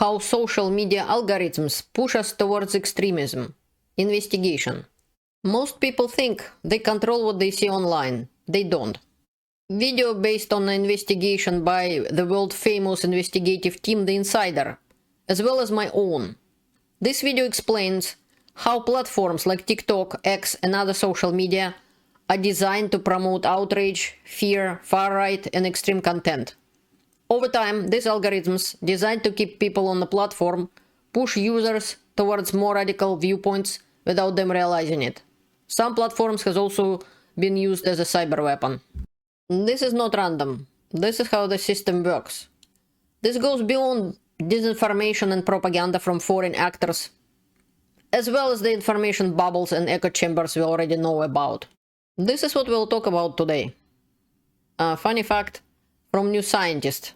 how social media algorithms push us towards extremism. Investigation. Most people think they control what they see online. They don't. Video based on an investigation by the world-famous investigative team The Insider, as well as my own. This video explains how platforms like TikTok, X, and other social media are designed to promote outrage, fear, far-right, and extreme content. Over time, these algorithms, designed to keep people on the platform, push users towards more radical viewpoints without them realizing it. Some platforms has also been used as a cyber weapon. This is not random. This is how the system works. This goes beyond disinformation and propaganda from foreign actors, as well as the information bubbles and echo chambers we already know about. This is what we'll talk about today. A funny fact from New Scientist.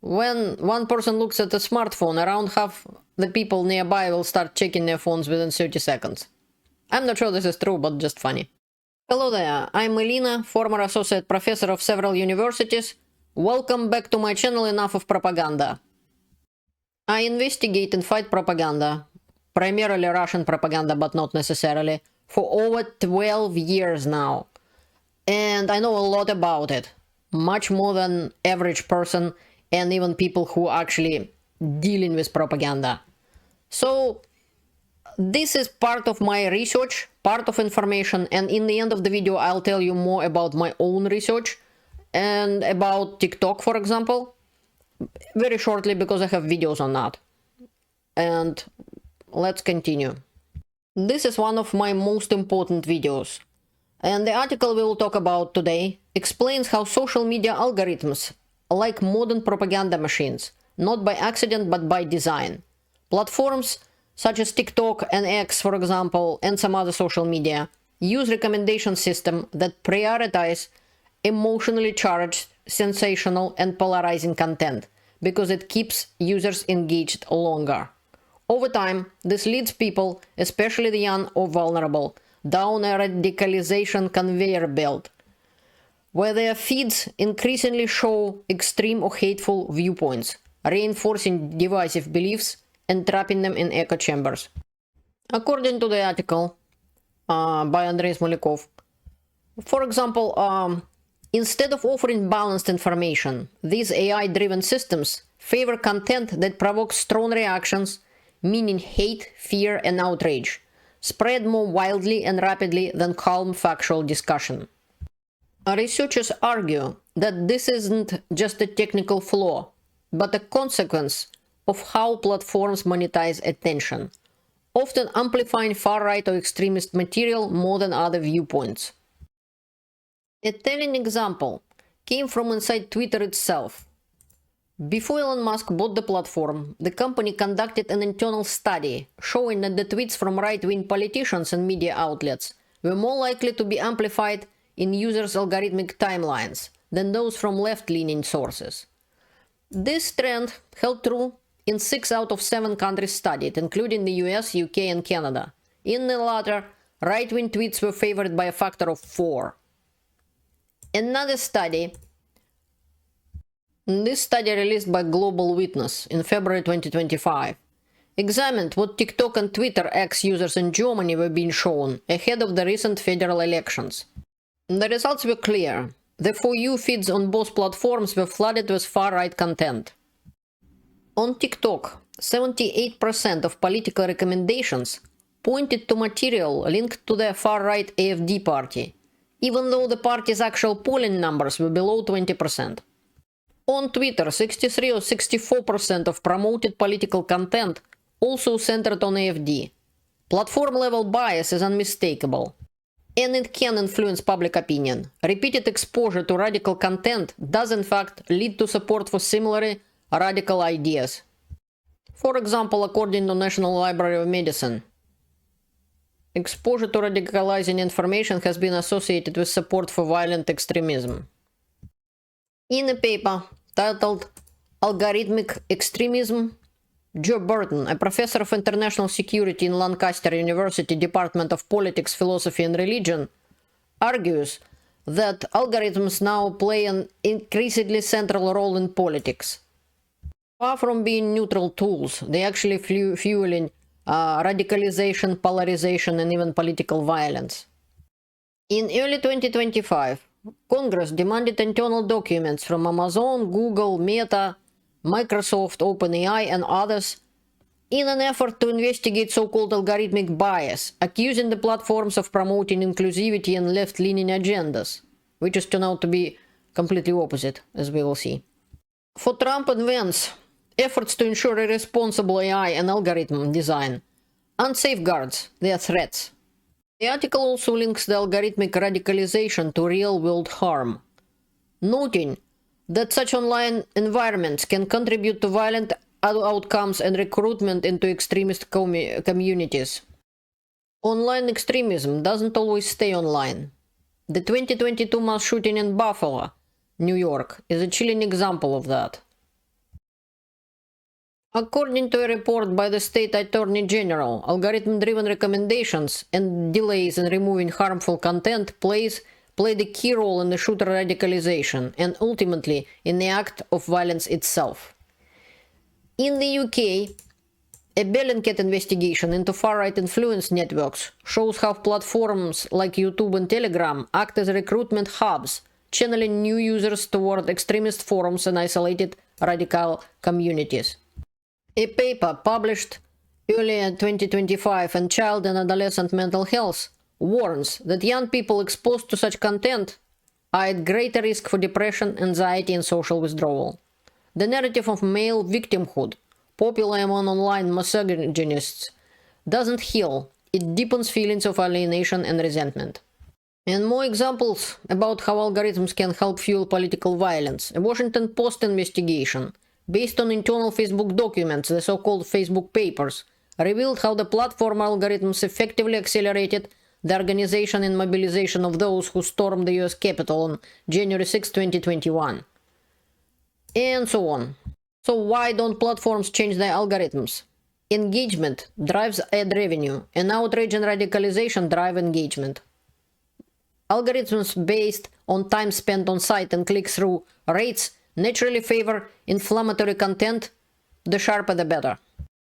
When one person looks at a smartphone, around half the people nearby will start checking their phones within 30 seconds. I'm not sure this is true, but just funny. Hello there, I'm Elena, former associate professor of several universities. Welcome back to my channel Enough of Propaganda. I investigate and fight propaganda, primarily Russian propaganda, but not necessarily, for over 12 years now. And I know a lot about it, much more than average person and even people who are actually dealing with propaganda. So this is part of my research, part of information, and in the end of the video I'll tell you more about my own research and about TikTok, for example, very shortly because I have videos on that. And let's continue. This is one of my most important videos, and the article we will talk about today explains how social media algorithms are like modern propaganda machines, not by accident but by design. Platforms such as TikTok and X, for example, and some other social media, use recommendation systems that prioritize emotionally charged, sensational, and polarizing content because it keeps users engaged longer. Over time, this leads people, especially the young or vulnerable, down a radicalization conveyor belt, where their feeds increasingly show extreme or hateful viewpoints, reinforcing divisive beliefs and trapping them in echo chambers. According to the article by Andrei Smolikov, for example, instead of offering balanced information, these AI-driven systems favor content that provokes strong reactions, meaning hate, fear, and outrage, spread more wildly and rapidly than calm factual discussion. Researchers argue that this isn't just a technical flaw, but a consequence of how platforms monetize attention, often amplifying far-right or extremist material more than other viewpoints. A telling example came from inside Twitter itself. Before Elon Musk bought the platform, the company conducted an internal study showing that the tweets from right-wing politicians and media outlets were more likely to be amplified in users' algorithmic timelines than those from left-leaning sources. This trend held true in 6 out of 7 countries studied, including the US, UK, and Canada. In the latter, right-wing tweets were favored by a factor of 4. Another study, this study released by Global Witness in February 2025, examined what TikTok and Twitter X users in Germany were being shown ahead of the recent federal elections. The results were clear. The For You feeds on both platforms were flooded with far-right content. On TikTok, 78% of political recommendations pointed to material linked to the far-right AfD party, even though the party's actual polling numbers were below 20%. On Twitter, 63 or 64% of promoted political content also centered on AfD. Platform-level bias is unmistakable, and it can influence public opinion. Repeated exposure to radical content does in fact lead to support for similarly radical ideas. For example, according to National Library of Medicine, exposure to radicalizing information has been associated with support for violent extremism. In a paper titled Algorithmic Extremism, Joe Burton, a professor of international security in Lancaster University Department of Politics, Philosophy and Religion, argues that algorithms now play an increasingly central role in politics. Far from being neutral tools, they actually fueling radicalization, polarization, and even political violence. In early 2025, Congress demanded internal documents from Amazon, Google, Meta, Microsoft, OpenAI, and others in an effort to investigate so-called algorithmic bias, accusing the platforms of promoting inclusivity and left-leaning agendas, which has turned out to be completely opposite, as we will see. For Trump and Vance, efforts to ensure a responsible AI and algorithm design unsafeguards their threats. The article also links the algorithmic radicalization to real-world harm, noting that such online environments can contribute to violent outcomes and recruitment into extremist communities. Online extremism doesn't always stay online. The 2022 mass shooting in Buffalo, New York, is a chilling example of that. According to a report by the state attorney general, algorithm-driven recommendations and delays in removing harmful content played a key role in the shooter radicalization and ultimately in the act of violence itself. In the UK, a Bellingcat investigation into far-right influence networks shows how platforms like YouTube and Telegram act as recruitment hubs, channeling new users toward extremist forums and isolated radical communities. A paper published earlier in 2025 in Child and Adolescent Mental Health warns that young people exposed to such content are at greater risk for depression, anxiety, and social withdrawal. The narrative of male victimhood, popular among online misogynists, doesn't heal, it deepens feelings of alienation and resentment. And more examples about how algorithms can help fuel political violence. A Washington Post investigation, based on internal Facebook documents, the so-called Facebook papers, revealed how the platform algorithms effectively accelerated the organization and mobilization of those who stormed the US Capitol on January 6, 2021. And so on. So why don't platforms change their algorithms? Engagement drives ad revenue, and outrage and radicalization drive engagement. Algorithms based on time spent on site and click-through rates naturally favor inflammatory content, the sharper the better.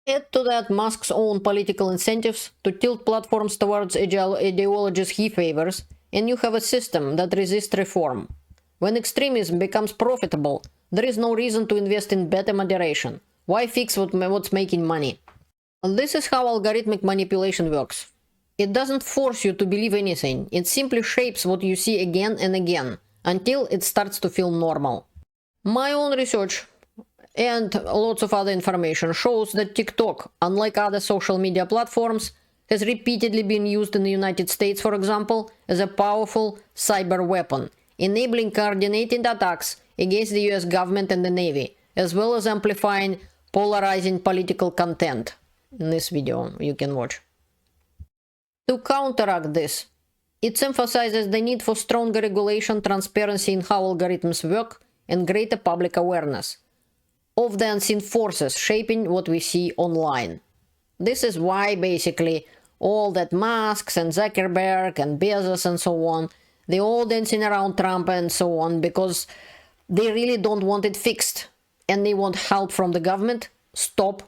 Add to that Musk's own political incentives to tilt platforms towards ideologies he favors, and you have a system that resists reform. When extremism becomes profitable, there is no reason to invest in better moderation. Why fix what's making money? And this is how algorithmic manipulation works. It doesn't force you to believe anything, it simply shapes what you see again and again, until it starts to feel normal. My own research and lots of other information shows that TikTok, unlike other social media platforms, has repeatedly been used in the United States, for example, as a powerful cyber weapon, enabling coordinated attacks against the US government and the Navy, as well as amplifying polarizing political content. In this video you can watch. To counteract this, it emphasizes the need for stronger regulation, transparency in how algorithms work, and greater public awareness of the unseen forces shaping what we see online. This is why basically all that Musk and Zuckerberg and Bezos and so on, they all dancing around Trump and so on, because they really don't want it fixed and they want help from the government stop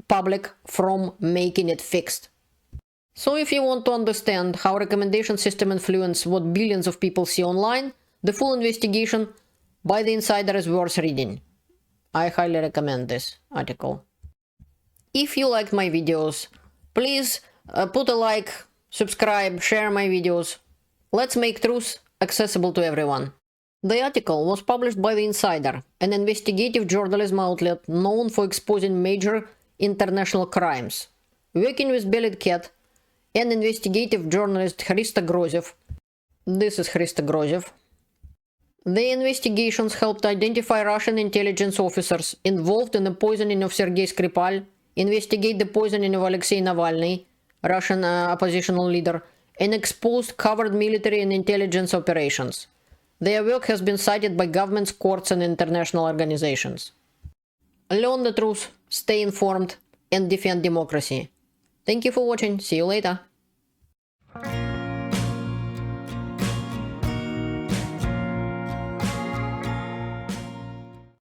public from making it fixed. So if you want to understand how recommendation system influence what billions of people see online, the full investigation by the Insider is worth reading. I highly recommend this article. If you liked my videos, please put a like, subscribe, share my videos. Let's make truth accessible to everyone. The article was published by the Insider, an investigative journalism outlet known for exposing major international crimes. Working with Bellingcat and investigative journalist Hristo Grozev. This is Hristo Grozev. The investigations helped identify Russian intelligence officers involved in the poisoning of Sergei Skripal, investigate the poisoning of Alexei Navalny, Russian oppositional leader, and exposed covert military and intelligence operations. Their work has been cited by governments, courts, and international organizations. Learn the truth, stay informed, and defend democracy. Thank you for watching. See you later.